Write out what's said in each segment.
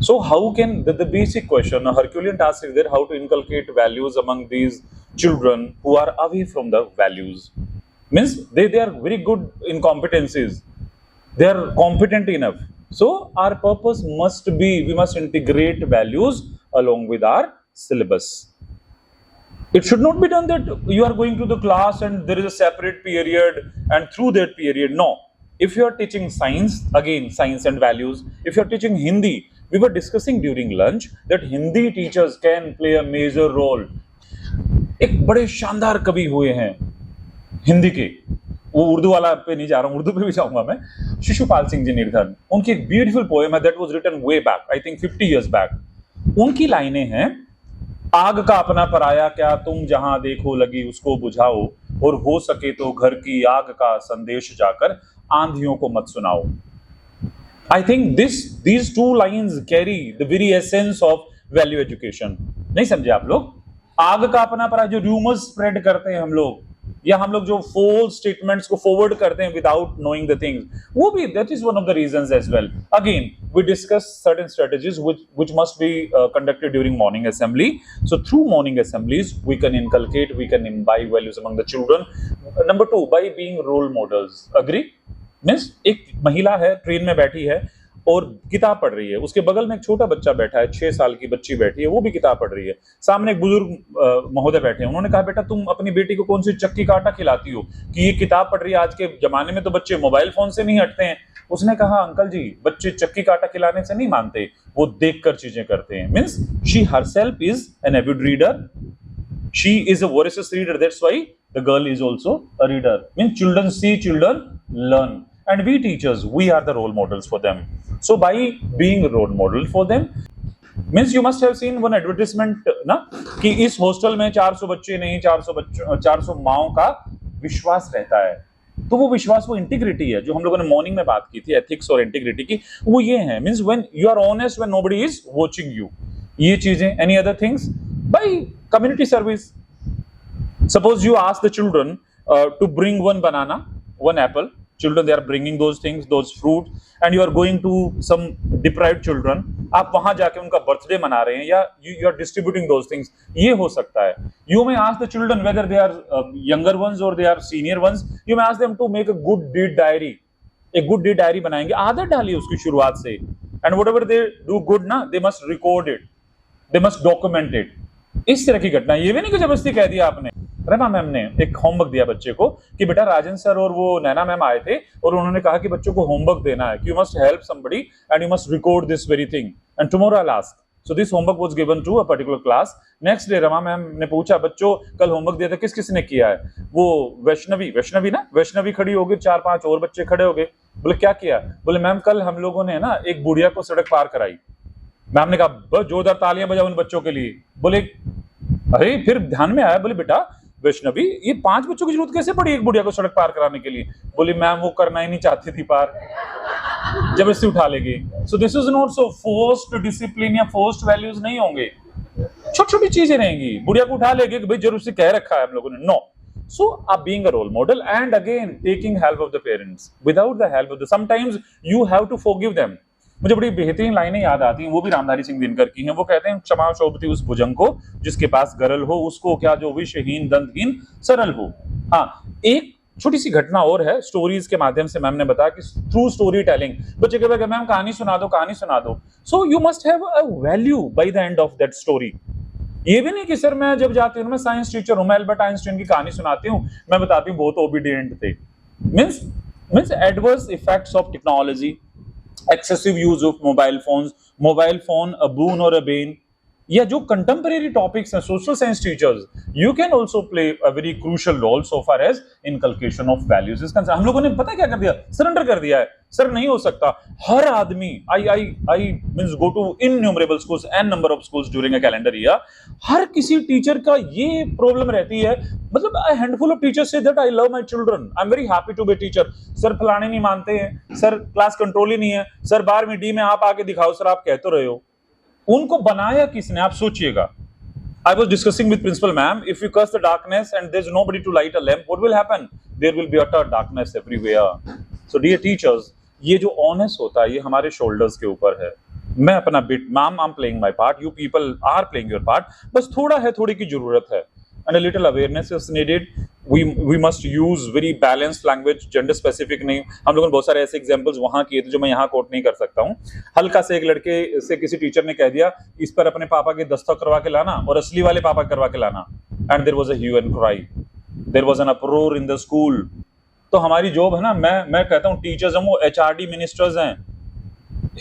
So how can the basic question, a Herculean task is there, how to inculcate values among these children who are away from the values? Means they are very good in competencies, they are competent enough. So our purpose must be, we must integrate values along with our syllabus. It should not be done that you are going to the class and there is a separate period and through that period. No. If you are teaching science, again science and values. If you are teaching Hindi, we were discussing during lunch that Hindi teachers can play a major role. एक बड़े शानदार कवि हुए हैं हिंदी के, वो उर्दू वाला पे नहीं जा रहा हूँ, उर्दू पे भी जाऊंगा मैं, शिशुपाल सिंह जी निर्धन। उनकी एक ब्यूटीफुल पोएम है that was written way back, I think 50 years back. उनकी लाइनें हैं, आग का अपना पराया क्या, तुम जहां देखो लगी उसको बुझाओ, और हो सके तो घर की आग का संदेश जाकर आंधियों को मत सुनाओ। I think these two lines carry the very essence of value education. नहीं समझे आप लोग? आग का अपना पराया, जो रूमर्स स्प्रेड करते हैं हम लोग, या हम लोग जो false statements को forward करते हैं without knowing the things, वो भी that is one of the reasons as well. Again, we discuss certain strategies which must be conducted during morning assembly. So through morning assemblies, we can inculcate, we can imbibe values among the children. Number 2, by being role models. Agree? Means एक महिला है, train में बैठी है और किताब पढ़ रही है, उसके बगल में एक छोटा बच्चा बैठा है, 6 साल की बच्ची बैठी है, वो भी किताब पढ़ रही है। सामने एक बुजुर्ग महोदय बैठे हैं, उन्होंने कहा बेटा तुम अपनी बेटी को कौन सी चक्की का आटा खिलाती हो कि ये किताब पढ़ रही है, आज के जमाने में तो बच्चे मोबाइल फोन से नहीं हटते हैं। उसने कहा अंकल जी, बच्चे चक्की का आटा खिलाने से नहीं मानते, वो देखकर चीजें करते हैं। Means she herself is an avid reader, she is a voracious reader, that's why the girl is also a reader. Means children see, children learn. And we teachers, we are the role models for them. So by being a role model for them, means you must have seen one advertisement ना, कि इस hostel में 400 बच्चे नहीं, 400 माओं का विश्वास रहता है। तो वो विश्वास, वो इंटीग्रिटी है जो हम लोगों ने मॉर्निंग में बात की थी, एथिक्स और इंटीग्रिटी की, वो ये है। Means when you are honest, when nobody is watching you, ये चीजें। Any other things? By community service. Suppose you ask the children to bring one banana, one apple. Children, they are bringing those things, those fruits, and you are going to some deprived children. आप वहां जाके उनका birthday मना रहे हैं, या you are distributing those things. ये हो सकता है। You may ask the children whether they are younger ones or they are senior ones. You may ask them to make a good deed diary. एक good deed diary बनाएंगे, आदत डालिए उसकी शुरुआत से। And whatever they do good ना, they must record it, they must document it. इस तरह की घटना। ये भी नहीं कि जबरदस्ती कह दिया आपने। रमा मैम ने एक होमवर्क दिया बच्चे को कि बेटा राजन सर और वो नैना मैम आए थे और उन्होंने कहा कि बच्चों को होमवर्क देना है, कि you must help somebody and you must record this very thing and tomorrow I will ask. So this homework was given to a particular class. Next day Rama ma'am ने पूछा, बच्चों कल होमवर्क दिया था, किस किस ने किया है? वो वैष्णवी खड़ी हो गई, 4-5 और बच्चे खड़े हो गए। बोले क्या किया? बोले मैम कल हम लोगों ने ना एक बुढ़िया को सड़क पार कराई। मैम ने कहा जोरदार तालियां बजाओ उन बच्चों के लिए। बोले अरे, फिर ध्यान में आया, बोले बेटा वैष्णवी, ये 5 बच्चों की जरूरत कैसे पड़ी एक बुढ़िया को सड़क पार कराने के लिए? बोली मैम वो करना ही नहीं चाहती थी पार, जबरदस्ती उठा लेगी। So this is not so forced discipline या फोर्स्ड वैल्यूज नहीं होंगे, छोटी छोटी चीजें रहेंगी। बुढ़िया को उठा लेगी कि भाई जरूर से कह रखा है हम लोगों ने। No. So, being a role model and again taking help of the parents. Without the help of the, sometimes you have to forgive them. मुझे बड़ी बेहतरीन लाइनें याद आती हैं, वो भी रामधारी सिंह दिनकर की हैं। वो कहते हैं क्षमा शोभती उस भुजंग को जिसके पास गरल हो, उसको क्या जो विषहीन दंतहीन सरल हो। हाँ, एक छोटी सी घटना और है, स्टोरीज के माध्यम से मैम ने बताया कि थ्रू स्टोरी टेलिंग बच्चे के बाद मैम कहानी सुना दो। So you must have a value by the end of that story. ये भी नहीं कि सर मैं जब जाती हूँ, मैं साइंस टीचर हूँ, मैं एल्बर्ट आइंस्टाइन की कहानी सुनाती हूँ, मैं बताती हूँ बहुत ओबीडिएंट थे। Means adverse effects of technology, excessive use of mobile phone a boon or a bane, या जो कंटेम्परेरी टॉपिक्स हैं, social science teachers, you can also play a very crucial role so far as inculcation of values is concern. हम लोगों ने पता क्या कर दिया, सरेंडर कर दिया है। सर नहीं हो सकता, हर आदमी I means go to innumerable schools, an number of schools during a calendar year. हर किसी टीचर का ये प्रॉब्लम रहती है, मतलब अ हैंडफुल ऑफ टीचर्स से that I love my children, I am very happy to be teacher. Sir फलाने नहीं मानते हैं, सर क्लास कंट्रोल ही नहीं है, सर 12वीं डी में आप आके दिखाओ, सर आप कह तो रहे हो। उनको बनाया किसने, आप सोचिएगा। I was discussing with principal ma'am, if you curse the darkness and there's nobody to light a lamp, what will happen? There will be utter darkness everywhere. So dear teachers, ये जो honest होता है ये हमारे shoulders के ऊपर है। मैं अपना bit, ma'am I am playing my part, you people are playing your part, बस थोड़ा है, थोड़ी की जरूरत है, and a little awareness is needed. we must use very balanced language, gender specific नहीं। हम लोगों ने बहुत सारे ऐसे एग्जांपल्स वहां किए थे जो मैं यहाँ कोट नहीं कर सकता हूँ। हल्का से एक लड़के से किसी टीचर ने कह दिया इस पर अपने पापा के दस्तखत करवा के लाना और असली वाले पापा करवा के लाना, and there was a hue and cry, there was an uproar in the school. तो हमारी जॉब है ना, मैं कहता हूँ टीचर्स हम वो एचआरडी मिनिस्टर्स हैं,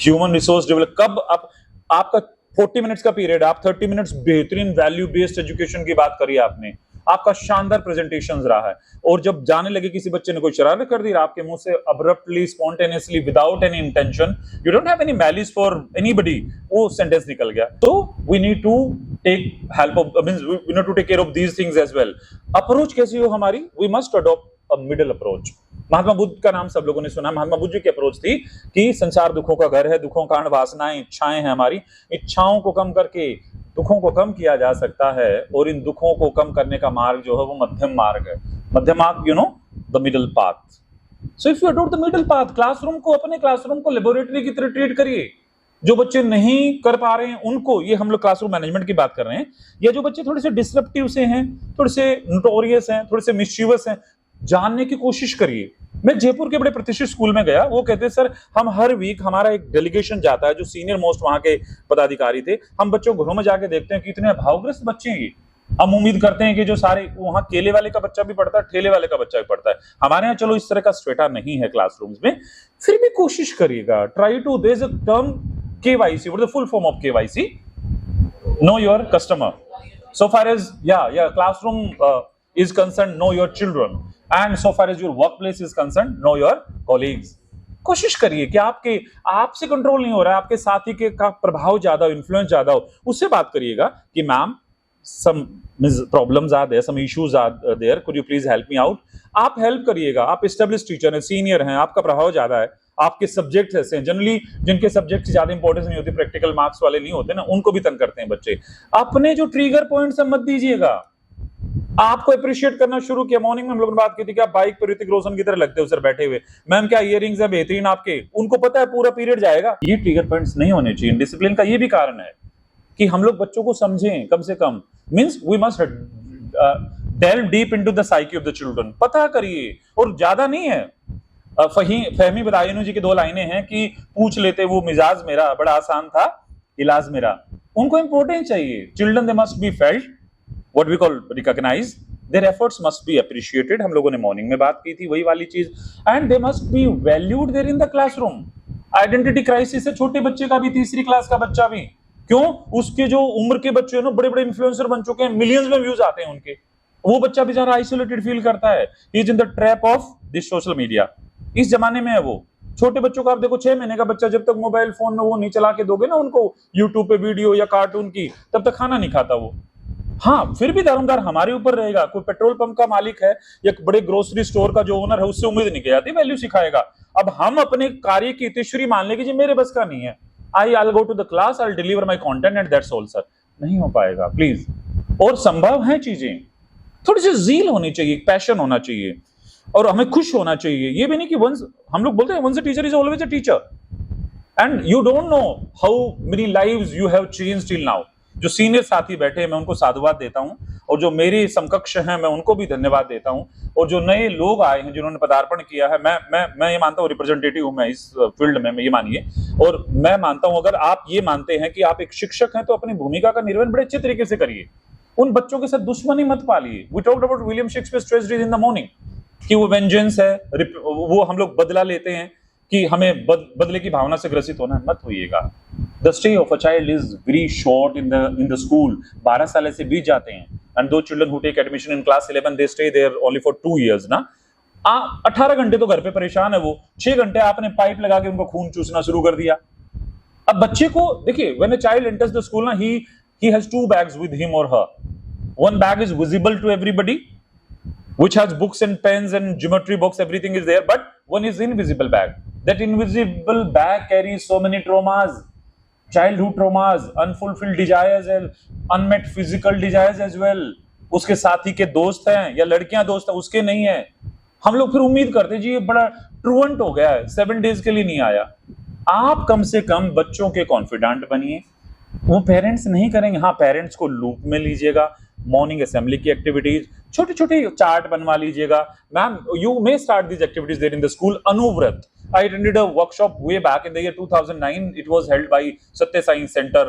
ह्यूमन रिसोर्स डेवलप। कब आप, आपका 40 मिनट्स का पीरियड, आप 30 मिनट्स बेहतरीन वैल्यू बेस्ड एजुकेशन की बात करी आपने, आपका शानदार प्रेजेंटेशन रहा है, और जब जाने लगे किसी बच्चे ने कोई शरारत कर दी आपके मुंह से abruptly, spontaneously, without any intention, you don't have any malice for anybody, वो सेंटेंस निकल गया। तो we need to take help of, means we need to take care of these things as well. Approach कैसी हो हमारी, we must adopt a middle approach. Mahatma Buddha का नाम सब लोगों ने सुना। महात्मा बुद्ध जी की अप्रोच थी कि संसार दुखों का घर है, दुखों कारण वासनाएं, इच्छाएं हैं हमारी, इच्छाओं को कम करके दुखों को कम किया जा सकता है, और इन दुखों को कम करने का मार्ग जो है वो मध्यम मार्ग है। मध्यम मार्ग, you know, the middle path. So if you adopt the middle path, classroom को, अपने क्लासरूम को लेबोरेटरी की तरह ट्रीट करिए। जो बच्चे नहीं कर पा रहे हैं उनको, ये हम लोग क्लासरूम मैनेजमेंट की बात कर रहे हैं, या जो बच्चे थोड़े से डिसरप्टिव से हैं, थोड़े से नोटोरियस हैं, थोड़े से मिस्चीवस हैं, जानने की कोशिश करिए। मैं जयपुर के बड़े प्रतिष्ठित स्कूल में गया, वो कहते सर हम हर वीक हमारा एक डेलीगेशन जाता है, जो सीनियर मोस्ट वहां के पदाधिकारी थे, हम बच्चों घरों में जाके देखते हैं कि इतने भावग्रस्त बच्चे हैं। हम उम्मीद करते हैं कि जो सारे वहां केले वाले का बच्चा भी पढ़ता है, ठेले वाले का बच्चा भी पढ़ता है। हमारे यहाँ चलो इस तरह का स्ट्रेटा नहीं है क्लासरूम्स में, फिर भी कोशिश करिएगा। Try to, there is a term KYC, what is the full form of KYC? Know your customer. So far as classroom is concerned, know your children, and so far as your workplace is concerned, know your colleagues. कोशिश करिए कि आपसे control नहीं हो रहा है, आपके साथी के का प्रभाव ज्यादा हो, इन्फ्लुएंस ज्यादा हो, उससे बात करिएगा कि ma'am some problems are there, some issues are there, could you please help me out? आप हेल्प करिएगा। आप एस्टेब्लिश टीचर हैं, सीनियर हैं, आपका प्रभाव ज्यादा है, आपके सब्जेक्ट ऐसे हैं, जनरली जिनके सब्जेक्ट ज्यादा इंपॉर्टेंस नहीं होती, प्रैक्टिकल मार्क्स वाले नहीं होते ना, उनको भी तंग करते हैं बच्चे। अपने जो ट्रिगर पॉइंट्स मत दीजिएगा। आपको अप्रिशिएट करना शुरू किया। मॉर्निंग में हम लोगों ने बात की थी कि आप बाइक पर ऋतिक रोशन की तरह लगते हो सर बैठे हुए, मैम क्या इयररिंग्स है बेहतरीन आपके, उनको पता है पूरा पीरियड जाएगा। ये ट्रिगर पॉइंट्स नहीं होने चाहिए। डिसिप्लिन का ये भी कारण है कि हम लोग बच्चों को समझें कम से कम, means we must delve deep into the psyche of the children। पता करिए, और ज्यादा नहीं है। फहमी बदायूनी जी की 2 लाइनें हैं कि पूछ लेते वो मिजाज मेरा, बड़ा आसान था इलाज मेरा। उनको इंपॉर्टेंस चाहिए। Children they must be felt, what we call recognise, their efforts must be appreciated. हम लोगों ने मॉर्निंग में बात की थी वही वाली चीज, and they must be valued there in the classroom. Identity crisis है छोटे बच्चे का भी, तीसरी क्लास का बच्चा भी, क्यों, उसके जो उम्र के बच्चे हैं ना, बड़े बड़े इन्फ्लुएंसर बन चुके हैं, मिलियंस में व्यूज आते हैं उनके, वो बच्चा बेचारा आइसोलेटेड फील करता है। He is in the trap of this social media. इस जमाने में है वो। छोटे बच्चों का आप देखो, 6 महीने का बच्चा, जब तक मोबाइल फोन में वो नहीं चला के दोगे ना उनको यूट्यूब पे वीडियो या कार्टून की, तब तक खाना नहीं खाता वो। हाँ, फिर भी दारोमदार हमारे ऊपर रहेगा। कोई पेट्रोल पंप का मालिक है या बड़े ग्रोसरी स्टोर का जो ओनर है, उससे उम्मीद नहीं की जाती वैल्यू सिखाएगा। अब हम अपने कार्य की इतिश्री मान लेंगे जी मेरे बस का नहीं है, I'll go to the class, I'll deliver my content and that's all sir। नहीं हो पाएगा प्लीज। और संभव है चीजें, थोड़ी सी जील होनी चाहिए, पैशन होना चाहिए, और हमें खुश होना चाहिए। ये भी नहीं कि वंस, हम लोग बोलते हैं once a teacher is always a teacher, and you don't know how many lives you have changed till now. जो सीनियर साथी बैठे हैं मैं उनको साधुवाद देता हूं, और जो मेरे समकक्ष हैं मैं उनको भी धन्यवाद देता हूं, और जो नए लोग आए हैं जिन्होंने पदार्पण किया है, मैं ये मानता हूं रिप्रेजेंटेटिव हूं मैं इस फील्ड में, ये मानिए। और मैं मानता हूं अगर आप ये मानते हैं कि आप एक शिक्षक हैं तो अपनी भूमिका का निर्वहन बड़े अच्छे तरीके से करिए। उन बच्चों के साथ दुश्मनी मत पालिए। We talked about William Shakespeare's tragedies in the morning, कि वो वेंजेंस है, वो हम लोग बदला लेते हैं, कि हमें बदले की भावना से ग्रसित होना मत होइएगा। The stay of a child is very short in the school। 12 साल से बीत जाते हैं, and those children who take admission in class 11 they stay there only for 2 years ना। 18 घंटे तो घर पे परेशान है वो, 6 घंटे आपने पाइप लगा के उनको खून चूसना शुरू कर दिया। अब बच्चे को देखिए, when a child enters the school ना, he has 2 bags with him or her। One bag is visible to everybody, which has books and pens and geometry box, everything is there, but one is invisible bag। That invisible bag carries so many traumas, childhood traumas, unfulfilled desires and unmet physical desires as well। उसके साथी के दोस्त हैं या लड़कियां दोस्त हैं, उसके नहीं है। हम लोग फिर उम्मीद करते जी ये बड़ा ट्रूएंट हो गया है, 7 डेज के लिए नहीं आया। आप कम से कम बच्चों के कॉन्फिडेंट बनिए, वो पेरेंट्स नहीं करेंगे। हाँ, पेरेंट्स को लूप में लीजिएगा, मॉर्निंग असेंबली की एक्टिविटीज, छोटी छोटी चार्ट बनवा लीजिएगा। Ma'am, you may start these activities there in the school. Anuvrat, I attended a workshop way back in the year 2009. It was held by Satya Sai Center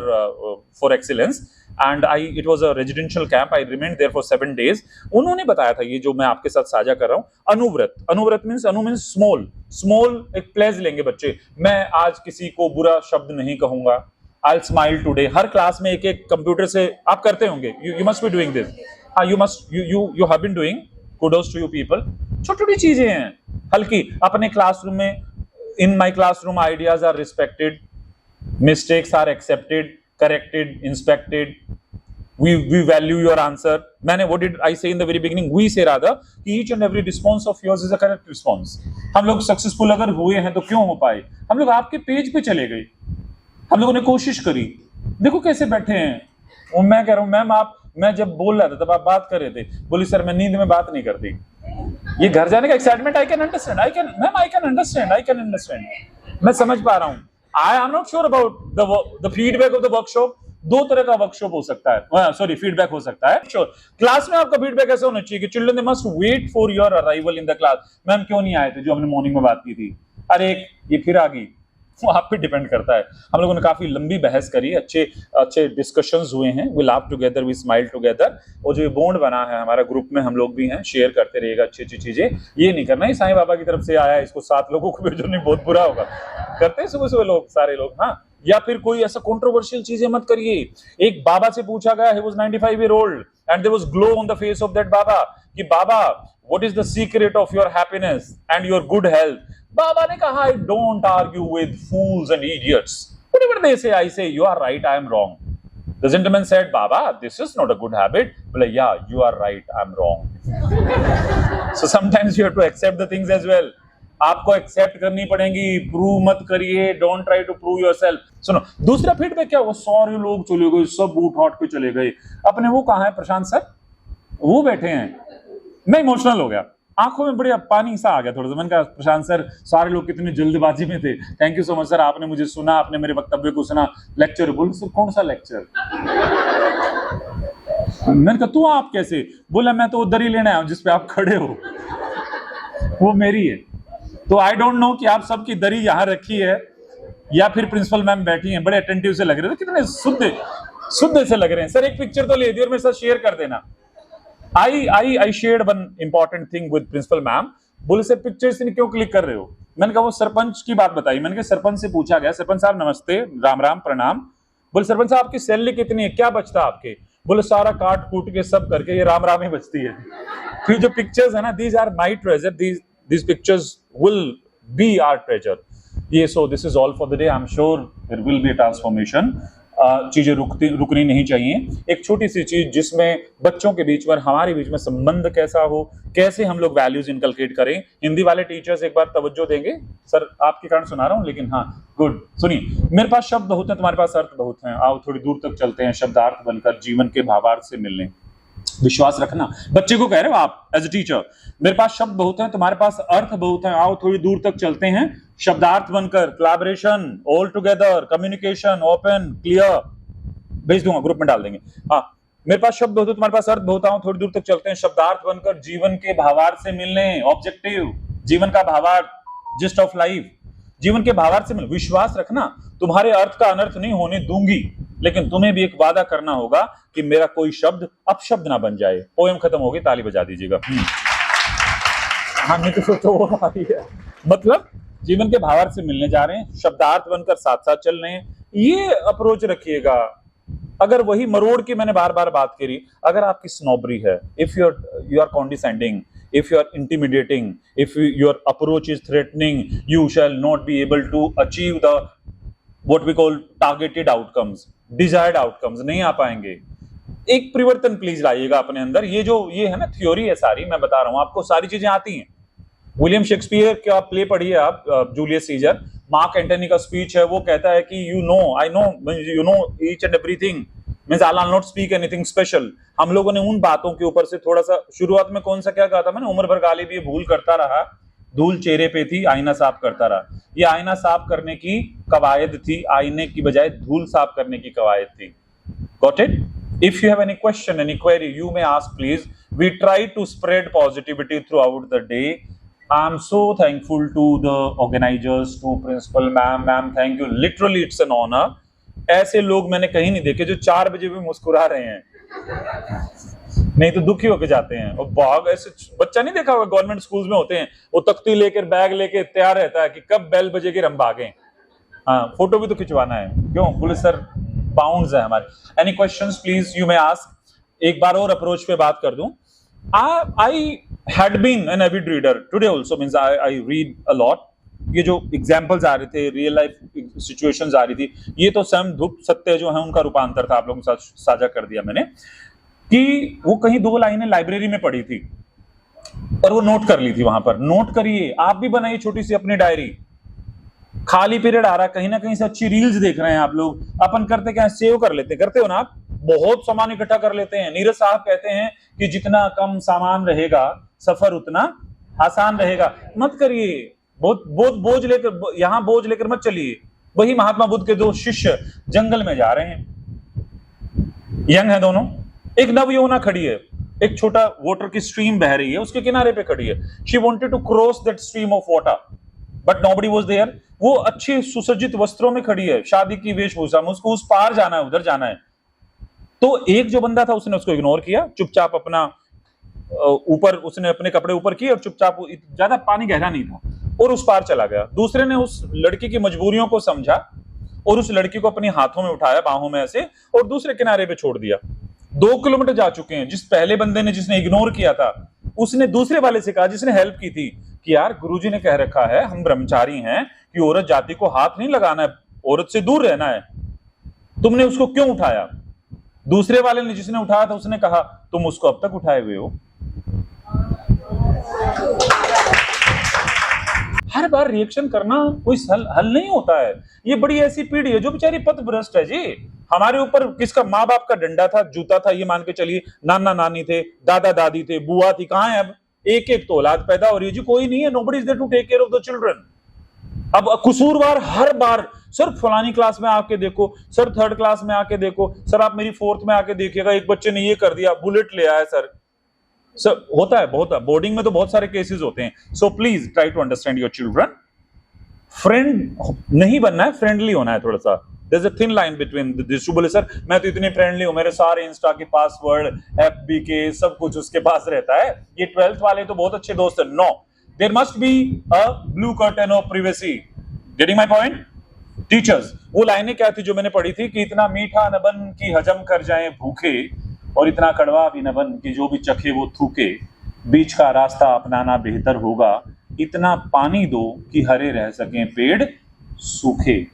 for Excellence, and it was a residential camp. I remained there for 7 days. उन्होंने बताया था ये जो मैं आपके साथ साझा कर रहा हूँ, अनुव्रत। अनुव्रत मीन्स, अनु मीन्स स्मॉल, स्मॉल एक प्लेज लेंगे बच्चे। मैं आज किसी को बुरा शब्द नहीं कहूंगा। I'll smile today. हर क्लास में एक एक कंप्यूटर से आप करते होंगे। You must be doing this. हाँ, you have been doing. Kudos to you people. छोटी छोटी चीजें हैं, हल्की। अपने क्लासरूम में, in my classroom ideas are respected, mistakes are accepted, corrected, inspected, we value your answer. मैंने what did I say in the very beginning? We say rather, each and every response of yours is a correct response. हम लोग successful अगर हुए हैं तो क्यों हो पाए? हम लोग आपके पेज पे चले गए, हम लोगों ने कोशिश करी, देखो कैसे बैठे हैं। और मैं कह रहा हूं मैम, मैं जब बोल रहा था तब आप बात कर रहे थे। बोली सर मैं नींद में बात नहीं करती। ये घर जाने का excitement I can understand, I can understand. मैं समझ पा रहा हूं। I am not sure about the feedback of the workshop. 2 तरह का वर्कशॉप हो सकता है, सॉरी फीडबैक हो सकता है। श्योर, क्लास में आपका फीडबैक ऐसा होना चाहिए कि children they must wait for your arrival in the class. Ma'am क्यों नहीं आए थे जो हमने मॉर्निंग में बात की थी? अरे ये फिर आ गई। वो आप पे डिपेंड करता है। हम लोगों ने काफी लंबी बहस करी, अच्छे डिस्कशंस हुए हैं। We laugh together, we smile together. और जो बॉन्ड बना है हमारा ग्रुप में, हम लोग भी हैं, शेयर करते रहिएगा अच्छी अच्छी चीजें। ये नहीं करना ही साईं बाबा की तरफ से आया इसको 7 लोगों को भेजो, नहीं बहुत बुरा होगा। करते हैं सुबह सुबह लोग, सारे लोग। हाँ, या फिर कोई ऐसा कंट्रोवर्शियल चीजें मत करिए। एक बाबा से पूछा गया, he was 95 year old and there was glow on the face of that बाबा, कि बाबा what is the secret of your happiness and your good health? बाबा ने कहा, I don't argue with fools and idiots. Whatever they say, I say, you are right, I am wrong. The gentleman said, Baba, this is not a good habit. Well, yeah, you are right, I am wrong. So sometimes you have to accept the things as well. आपको accept करनी पड़ेगी, prove मत करिए, don't try to prove yourself. सुनो, दूसरा feedback क्या हुआ? सारे लोग चले गए, सब उठ हट के चले गए। अपने वो कहाँ है प्रशांत सर? वो बैठे हैं। मैं इमोशनल हो गया, आंखों में बढ़िया पानी सा आ गया थोड़ा सा। मैंने कहा प्रशांत सर, सारे लोग कितनी जल्दबाजी में थे। Thank you so much sir, आपने मुझे सुना, आपने मेरे वक्तव्य को सुना। लेक्चर बोल सर, कौन सा लेक्चर? मैंने कहा तू आप कैसे? बोला मैं तो दरी लेने आया हूं जिसपे आप खड़े हो, वो मेरी है। तो आई डोंट नो कि आप सबकी दरी यहां रखी है या फिर प्रिंसिपल मैम बैठी हैं। बड़े अटेंटिव से लग रहे थे, कितने शुद्ध से लग रहे हैं। सर एक पिक्चर तो ले दी और मेरे साथ शेयर कर देना। I shared one important thing with principal ma'am. बोले सर पिक्चर्स क्यों क्लिक कर रहे हो? मैंने कहा वो सरपंच की बात बताई। मैंने कहा सरपंच से पूछा गया, सरपंच साहब नमस्ते, राम राम, प्रणाम। बोले सरपंच साहब आपकी सैलरी कितनी है, क्या बचता है आपके? बोले सारा काट कूट के सब करके ये राम राम ही बचती है। फिर जो पिक्चर्स है ना, these are my treasure, these pictures will be our treasure. ये so this is all for the day. I'm sure there will be a transformation. चीजें रुकनी नहीं चाहिए। एक छोटी सी चीज जिसमें बच्चों के बीच में, हमारे बीच में संबंध कैसा हो, कैसे हम लोग वैल्यूज इनकलकेट करें। हिंदी वाले टीचर्स एक बार तवज्जो देंगे। सर आपके कारण सुना रहा हूं, लेकिन हाँ गुड, सुनिए। मेरे पास शब्द बहुत हैं, तुम्हारे पास अर्थ बहुत हैं। आओ थोड़ी दूर तक चलते हैं, शब्दार्थ बनकर जीवन के भावार्थ से मिलने। विश्वास रखना, बच्चे को कह रहे हो आप एज ए टीचर, मेरे पास शब्द बहुत हैं, तुम्हारे पास अर्थ बहुत हैं। आओ थोड़ी दूर तक चलते हैं, शब्दार्थ बनकर। Collaboration, all together, communication, open, clear. भेज दूंगा, ग्रुप में डाल देंगे। हाँ, मेरे पास शब्द बहुत है, तुम्हारे पास अर्थ बहुत। आओ थोड़ी दूर तक चलते हैं, शब्दार्थ बनकर जीवन के भावार्थ से मिलने। ऑब्जेक्टिव, जीवन का भावार्थ, जिस्ट ऑफ लाइफ, जीवन के भावार्थ से मिलने। विश्वास रखना, तुम्हारे अर्थ का अनर्थ नहीं होने दूंगी, लेकिन तुम्हें भी एक वादा करना होगा कि मेरा कोई शब्द अपशब्द ना बन जाए। पोएम खत्म हो गई, ताली बजा दीजिएगा। हाँ, नहीं तो वो आ रही है। मतलब जीवन के भावार्थ से मिलने जा रहे हैं, शब्दार्थ बनकर साथ साथ चल रहे हैं। ये अप्रोच रखिएगा। अगर वही मरोड़ की मैंने बार बार बात करी, अगर आपकी स्नोबरी है, if you are condescending, if you are intimidating, if your approach is threatening, you shall not be able to achieve the what we call targeted outcomes, desired outcomes, नहीं आ पाएंगे। एक परिवर्तन प्लीज लाइएगा अपने अंदर। ये है ना थ्योरी है सारी, मैं बता रहा हूं आपको, सारी चीजें आती हैं। विलियम शेक्सपियर का प्ले पढ़िए आप, जूलियस सीजर। मार्क एंटनी का स्पीच है, वो कहता है कि you know each and everything, means I will not speak anything special. हम लोगों ने उन बातों के ऊपर से थोड़ा सा, शुरुआत में कौन सा क्या कहा था मैंने, उम्र भर गाली भी भूल करता रहा, धूल चेहरे पे थी, आईना साफ करता रहा। ये आईना साफ करने की कवायद थी, आईने की बजाय धूल साफ करने की कवायद थी। Got it? If you have any question, any query, you may ask, please. We try to spread positivity throughout the day. I'm so thankful to the organizers, to principal ma'am. Ma'am, thank you. Literally, it's an honor. ऐसे लोग मैंने कहीं नहीं देखे जो 4 बजे भी मुस्कुरा रहे हैं, नहीं तो दुखी होके जाते हैं। और भाग ऐसे बच्चा नहीं देखा होगा, गवर्नमेंट स्कूल्स में होते हैं, वो तख्ती लेकर बैग लेके तैयार रहता है कि कब बेल बजेगी हम भागें। हाँ, फोटो भी तो खिंचवाना है, क्यों? पुलिस सर बाउंड्स है हमारे। Any questions please you may ask. एक बार और अप्रोच पे बात कर दूं। I had been an avid reader, today also means I read a lot. ये जो एग्जांपल्स आ रहे थे, रियल लाइफ सिचुएशंस आ रही थी, ये तो स्वयं धूप सत्य जो है उनका रूपांतर था, आप लोगों के साथ साझा कर दिया मैंने। कि वो कहीं 2 लाइनें लाइब्रेरी में पढ़ी थी और वो नोट कर ली थी। वहां पर नोट करिए, आप भी बनाइए छोटी सी अपनी डायरी। खाली पीरियड आ रहा है, कहीं ना कहीं से अच्छी रील्स देख रहे हैं आप लोग, अपन करते क्या, सेव कर लेते, करते हो ना आप, बहुत सामान इकट्ठा कर लेते हैं। नीरज साहब कहते हैं कि जितना कम सामान रहेगा सफर उतना आसान रहेगा। मत करिए, बहुत बोझ लेकर, यहां बोझ लेकर मत चलिए। वही महात्मा बुद्ध के 2 शिष्य जंगल में जा रहे हैं, यंग है दोनों। एक नवयौवना खड़ी है, एक छोटा वाटर की स्ट्रीम बह रही है, उसके किनारे पे खड़ी है। She wanted to cross that stream of water but nobody was there. वो अच्छी सुसज्जित वस्त्रों में खड़ी है, शादी की वेशभूषा में, उसको उस पार जाना है, उधर जाना है। तो एक जो बंदा था उसने उसको इग्नोर किया, चुपचाप अपना ऊपर, उसने अपने कपड़े ऊपर किए और चुपचाप, ज्यादा पानी गहरा नहीं था, और उस पार चला गया। दूसरे ने उस लड़की की मजबूरियों को समझा और उस लड़की को अपनी हाथों में उठाया, बाहों में ऐसे, और दूसरे किनारे पे छोड़ दिया। 2 किलोमीटर जा चुके हैं। जिस पहले बंदे ने, जिसने इग्नोर किया था, उसने दूसरे वाले से कहा, जिसने हेल्प की थी, कि यार गुरुजी ने कह रखा है, हम ब्रह्मचारी हैं, कि औरत जाति को हाथ नहीं लगाना है, औरत से दूर रहना है, तुमने उसको क्यों उठाया? दूसरे वाले ने, जिसने उठाया था, उसने कहा तुम उसको अब तक उठाए हुए हो। हर बार रिएक्शन करना कोई हल नहीं होता है। ये बड़ी ऐसी पीढ़ी है जो बेचारी पथभ्रष्ट है जी। हमारे ऊपर किसका, माँ बाप का डंडा था, जूता था, ये मान के चलिए, नाना नानी थे, दादा दादी थे, बुआ थी, कहां है अब? एक एक तो औलाद पैदा हो रही है जी, कोई नहीं है, nobody is there to take care of the children. अब कसूरवार हर बार, सर फलानी क्लास में आके देखो, सर 3rd क्लास में आके देखो, सर आप मेरी 4th में आके देखिएगा, एक बच्चे ने ये कर दिया, बुलेट ले आया सर। सर होता है, बहुत बोर्डिंग में तो बहुत सारे केसेस होते हैं। So please try to understand your children. Friend नहीं बनना है, फ्रेंडली होना है थोड़ा सा। There's a thin line between this। बोले सर मैं तो इतनी फ्रेंडली हूं, मेरे सारे इंस्टा के पासवर्ड, FB के सब कुछ उसके पास रहता है, ये 12th वाले तो बहुत अच्छे दोस्त है। No, there must be a blue curtain of privacy. Getting my point? Teachers, वो लाइनें क्या थी जो मैंने पढ़ी थी, कि इतना मीठा न बन कि हजम कर जाए भूखे, और इतना कड़वा भी न बन कि जो भी चखे वो थूके, बीच का रास्ता अपनाना बेहतर होगा, इतना पानी दो कि हरे रह सकें पेड़ सूखे।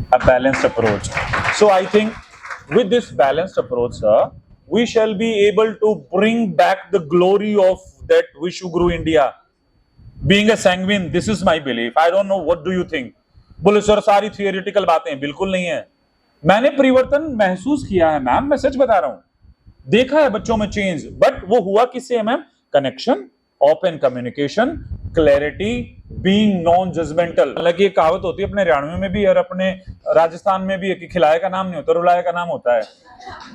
A balanced approach. So I think with this balanced approach, sir, we shall be able to bring back the glory of that Vishwaguru India. Being a sanguine, this is my belief. I don't know, what do you think? बोले sir सारी theoretical बातें, बिल्कुल नहीं है। मैंने परिवर्तन महसूस किया है मैम, मैं सच बता रहा हूं, देखा है बच्चों में चेंज। बट वो हुआ किससे है ma'am? Connection, open communication, clarity, being non judgmental. हालांकि एक कहावत होती है अपने हरियाणवी में भी और अपने राजस्थान में भी है कि खिलाए का नाम नहीं होता, रुलाए का नाम होता है।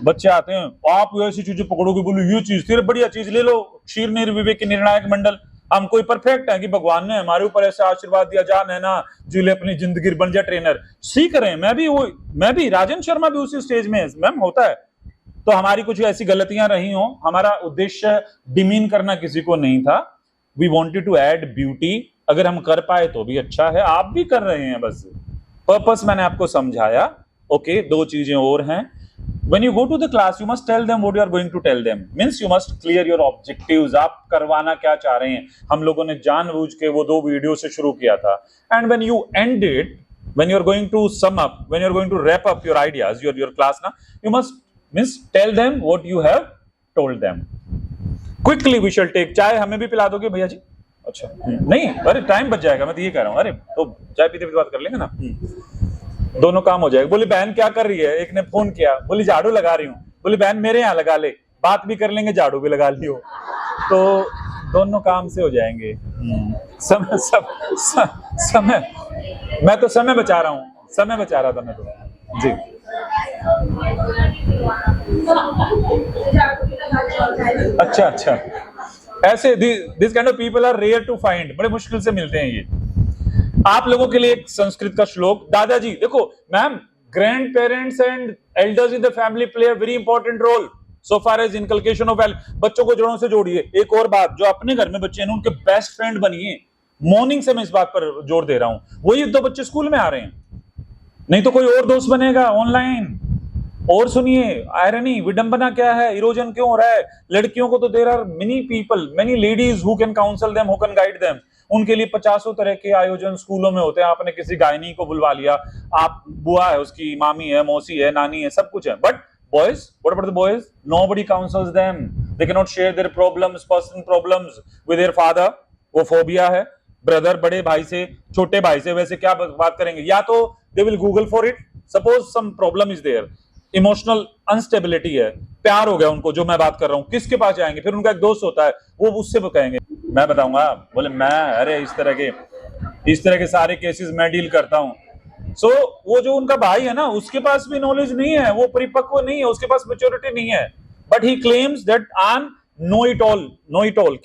बच्चे आते हैं, आप ऐसी चीजें पकड़ोगे, बोलो ये चीज तेरे बढ़िया चीज ले लो, क्षीर निर्विवेक निर्णायक मंडल। हम कोई परफेक्ट है कि भगवान ने हमारे ऊपर ऐसा आशीर्वाद दिया, जा नैना जिले अपनी जिंदगी बन जा ट्रेनर। सीख रहे हैं, मैं भी राजन शर्मा भी उसी स्टेज में मैम होता है। तो हमारी कुछ ऐसी गलतियां रही हो, हमारा उद्देश्य डिमीन करना किसी को नहीं था। We wanted to add beauty. अगर हम कर पाए तो भी अच्छा है, आप भी कर रहे हैं, बस पर्पस मैंने आपको समझाया। ओके, 2 चीजें और हैं। When you go to the class, you must tell them what you are going to tell them. Means you must clear your objectives. आप करवाना क्या चाह रहे हैं। हम लोगों ने जानबूझ के वो 2 वीडियो से शुरू किया था। And when you end it, when you are going to sum up, when you are going to wrap up your ideas, your class ना, you must means tell them what you have told them. Quickly we shall take। चाय हमें भी पिला दोगे भैया जी? अच्छा नहीं, अरे टाइम बच जाएगा, मैं तो ये कह रहा हूँ। अरे तो चाय पीते पीते बात कर लेंगे ना, दोनों काम हो जाएगा। बोली बहन क्या कर रही है? एक ने फोन किया, बोली झाड़ू लगा रही हूँ। बोली बहन मेरे यहाँ लगा ले, बात भी कर लेंगे, झाड़ू भी लगा लियो, तो दोनों काम से हो जाएंगे। समय समय मैं तो समय बचा रहा हूँ, समय बचा रहा था मैं तो जी। अच्छा अच्छा, ऐसे this kind of people are rare to find, बड़े मुश्किल से मिलते हैं ये। आप लोगों के लिए एक संस्कृत का श्लोक। दादाजी देखो ma'am, grandparents and elders in the family play a very important role so far as inculcation of value. बच्चों को जड़ों से जोड़िए। एक और बात, जो अपने घर में बच्चे हैं उनके बेस्ट फ्रेंड बनिए। मॉर्निंग से मैं इस बात पर जोर दे रहा हूं। वही दो बच्चे स्कूल में आ रहे हैं, नहीं तो कोई और दोस्त बनेगा ऑनलाइन। और सुनिए, आयरनी, विडंबना क्या है, इरोजन क्यों हो रहा है? लड़कियों को तो there are many people, many ladies who can counsel them, who can guide them. उनके लिए 50 तरह के आयोजन स्कूलों में होते हैं। आपने किसी गायनी को बुलवा लिया, आप बुआ है उसकी, मामी है, मौसी है, नानी है, सब कुछ है। But boys, what about the boys? Nobody counsels them. They cannot share their problems, personal problems with their father. वो फोबिया है। ब्रदर बड़े भाई से, छोटे भाई से वैसे क्या बात करेंगे? या तो they will Google for it. Suppose some problem is there. Emotional instability है, प्यार हो गया उनको, जो मैं बात कर रहा हूँ, किसके पास जाएंगे? फिर उनका एक दोस्त होता है, वो उससे वो कहेंगे मैं बताऊंगा। बोले मैं, अरे इस तरह के सारे केसेस मैं डील करता हूँ। सो वो जो उनका भाई है ना, उसके पास भी नॉलेज नहीं है, वो परिपक्व नहीं है, उसके पास मैच्योरिटी नहीं है। But he claims that I am know it all,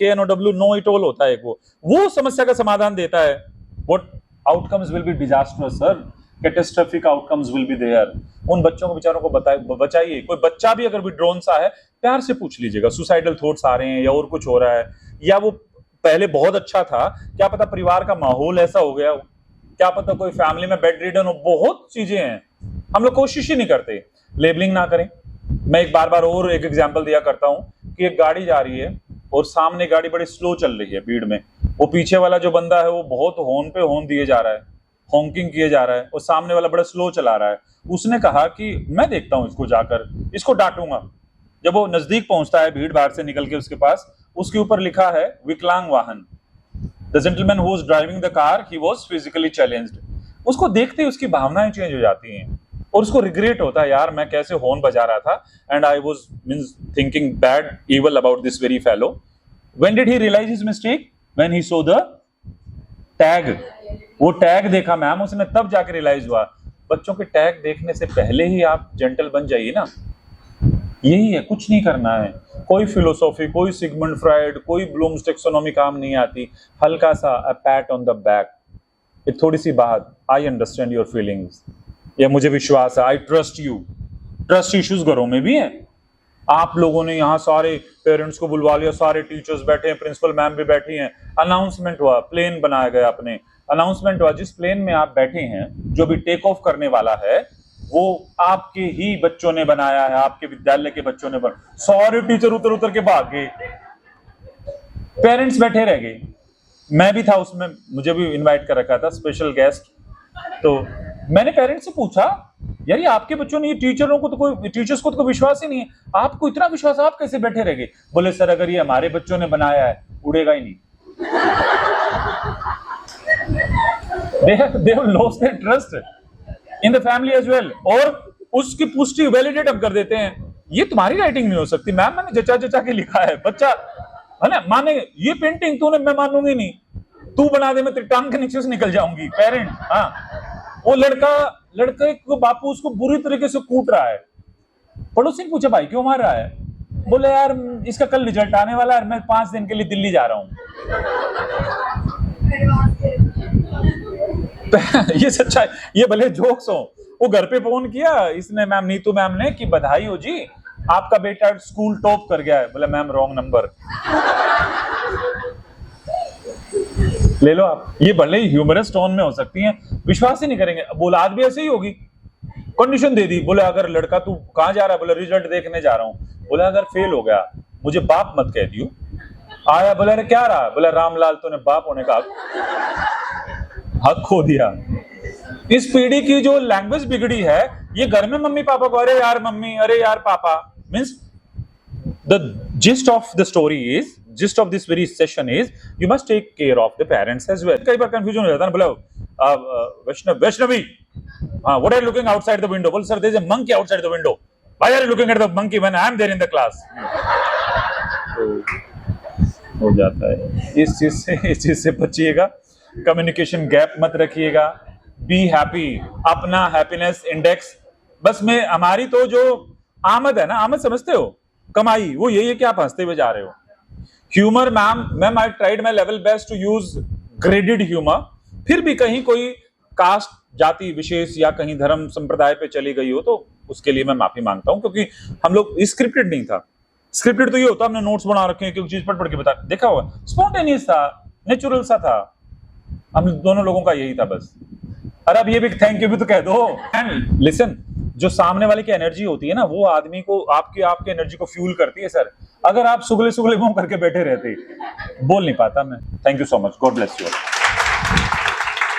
KNOW, know it all होता है एक, वो समस्या का समाधान देता है। What outcomes will be disasters sir, catastrophic outcomes will be there. उन बच्चों को, बेचारों को बचाइए। कोई बच्चा भी अगर विड्रॉन सा है, प्यार से पूछ लीजिएगा, सुसाइडल थॉट्स आ रहे हैं या और कुछ हो रहा है, या वो पहले बहुत अच्छा था, क्या पता परिवार का माहौल ऐसा हो गया, क्या पता कोई फैमिली में बेड रिडन हो, बहुत चीजें हैं। हम लोग कोशिश ही नहीं करते, लेबलिंग ना करें। मैं एक बार और एक एग्जांपल दिया करता हूं कि एक गाड़ी जा रही है और सामने गाड़ी बड़ी स्लो चल रही है भीड़ में। वो पीछे वाला जो बंदा है वो बहुत हॉर्न पे हॉर्न दिए जा रहा है, हॉन्किंग किए जा रहा है, और सामने वाला बड़ा स्लो चला रहा है। उसने कहा कि मैं देखता हूं इसको, जाकर इसको डांटूंगा। जब वो नजदीक पहुंचता है, भीड़ भाड़ से निकल के उसके पास, उसके ऊपर लिखा है विकलांग वाहन। The gentleman who was driving the car, he was physically challenged. उसको देखते ही उसकी भावनाएं चेंज हो जाती हैं और उसको रिग्रेट होता है, यार मैं कैसे हॉर्न बजा रहा था, and I was thinking bad, evil about this very fellow. When did he realize his mistake? When he saw the tag. वो टैग देखा मैम, उसने तब जाके रियलाइज हुआ। बच्चों के टैग देखने से पहले ही आप जेंटल बन जाइए ना। यही है, कुछ नहीं करना है। कोई फिलोसॉफी, कोई सिगमंड फ्राइड, कोई ब्लूम्स टेक्सोनॉमी काम नहीं आती। हल्का सा अ पैट ऑन द बैक, एक थोड़ी सी बात, आई अंडरस्टैंड योर फीलिंग्स, या मुझे विश्वास है, I trust you. Trust issues घरों में भी हैं। आप लोगों ने यहाँ सारे पेरेंट्स को बुलवा लिया, सारे टीचर्स बैठे हैं, प्रिंसिपल मैम भी बैठी हैं, अनाउंसमेंट हुआ, प्लेन बनाया गया, अपने अनाउंसमेंट हुआ, जिस प्लेन में आप बैठे हैं, जो भी टेक ऑफ करने वाला है, वो आपके ही बच्चों ने बनाया है, आपके विद्यालय के बच्चों ने बनाया। सारे टीचर उतर उतर के भाग गए, पेरेंट्स बैठे रह गए। मैं भी था उसमें, मुझे भी इनवाइट कर रखा था, स्पेशल गेस्ट। तो मैंने पेरेंट्स से पूछा, यार ये आपके बच्चों ने, ये टीचरों को तो कोई, टीचर्स को तो कोई विश्वास ही नहीं है, आपको इतना विश्वास, आप कैसे बैठे रह गए? बोले सर, अगर ये हमारे बच्चों ने बनाया है, उड़ेगा ही नहीं। they have lost their trust in the family as well। और उसकी पुष्टि, वैलिडेट हम कर देते हैं, ये तुम्हारी राइटिंग नहीं हो सकती मैम, मैंने जचा जचा के लिखा है। बच्चा है ना, माने ये पेंटिंग तूने, मैं मानूंगी नहीं, तू बना दे, मैं तेरी टांग के नीचे से निकल जाऊंगी। पेरेंट, हाँ, वो लड़के को बापू उसको बुरी तरीके से कूट रहा है। पड़ोसी ने पूछा, भाई क्यों मार रहा है? बोले यार इसका कल रिजल्ट आने वाला है, मैं 5 दिन के लिए दिल्ली जा रहा हूं। ये सच्चाई, ये भले जोक्स हो। वो घर पे फोन किया इसने, मैम नीतू मैम ने, कि बधाई हो जी, आपका बेटा स्कूल टॉप कर गया है। बोले मैम रॉन्ग नंबर। ले लो आप। ये भले ही ह्यूमरस टोन में हो सकती हैं, विश्वास ही नहीं करेंगे। बोला आज भी ऐसे ही होगी। कंडीशन दे दी, बोले अगर लड़का, तू कहां जा रहा है? बोले रिजल्ट देखने जा रहा हूं। बोले अगर फेल हो गया, मुझे बाप मत कह दियो। आया, बोले अरे क्या रहा? बोले रामलाल, तूने बाप होने का हक खो दिया। इस पीढ़ी की जो लैंग्वेज बिगड़ी है, ये घर में मम्मी पापा को अरे यार मम्मी, अरे यार पापा, means the gist of the story is, gist of this very session is, you must take care of the parents as well। कई बार कंफ्यूजन हो जाता है ना, बोला Vaishnavi, what are you looking outside the window? बोल sir there is a monkey outside the window। Why are you looking at the monkey when I am there in the class? हो जाता है। इस चीज से बचिएगा, कम्युनिकेशन गैप मत रखिएगा, be happy, अपना हैप्पीनेस इंडेक्स, बस में हमारी तो जो आमद है ना, आमद समझते हो, कमाई, वो यही है कि आप हंसते हुए जा रहे हो। Humour ma'am I tried my level best to use graded humour, फिर भी कहीं कोई कास्ट, जाति विशेष या कहीं धर्म संप्रदाय पे चली गई हो तो उसके लिए मैं माफी मांगता हूं, क्योंकि हम लोग स्क्रिप्टेड नहीं था। स्क्रिप्टेड तो ये होता हमने नोट्स बना रखे हैं, क्योंकि चीज पढ़ पढ़ के बता, देखा हुआ, स्पॉन्टेनियस था, नेचुरल सा था, हम दोनों लोगों का यही था बस। अरे अब ये भी थैंक यू भी तो कह दो। एंड लिसन, जो सामने वाले की एनर्जी होती है ना, वो आदमी को आपकी एनर्जी को फ्यूल करती है सर। अगर आप सुगले सुगले मुंह करके बैठे रहते, बोल नहीं पाता मैं। Thank you so much, God bless you.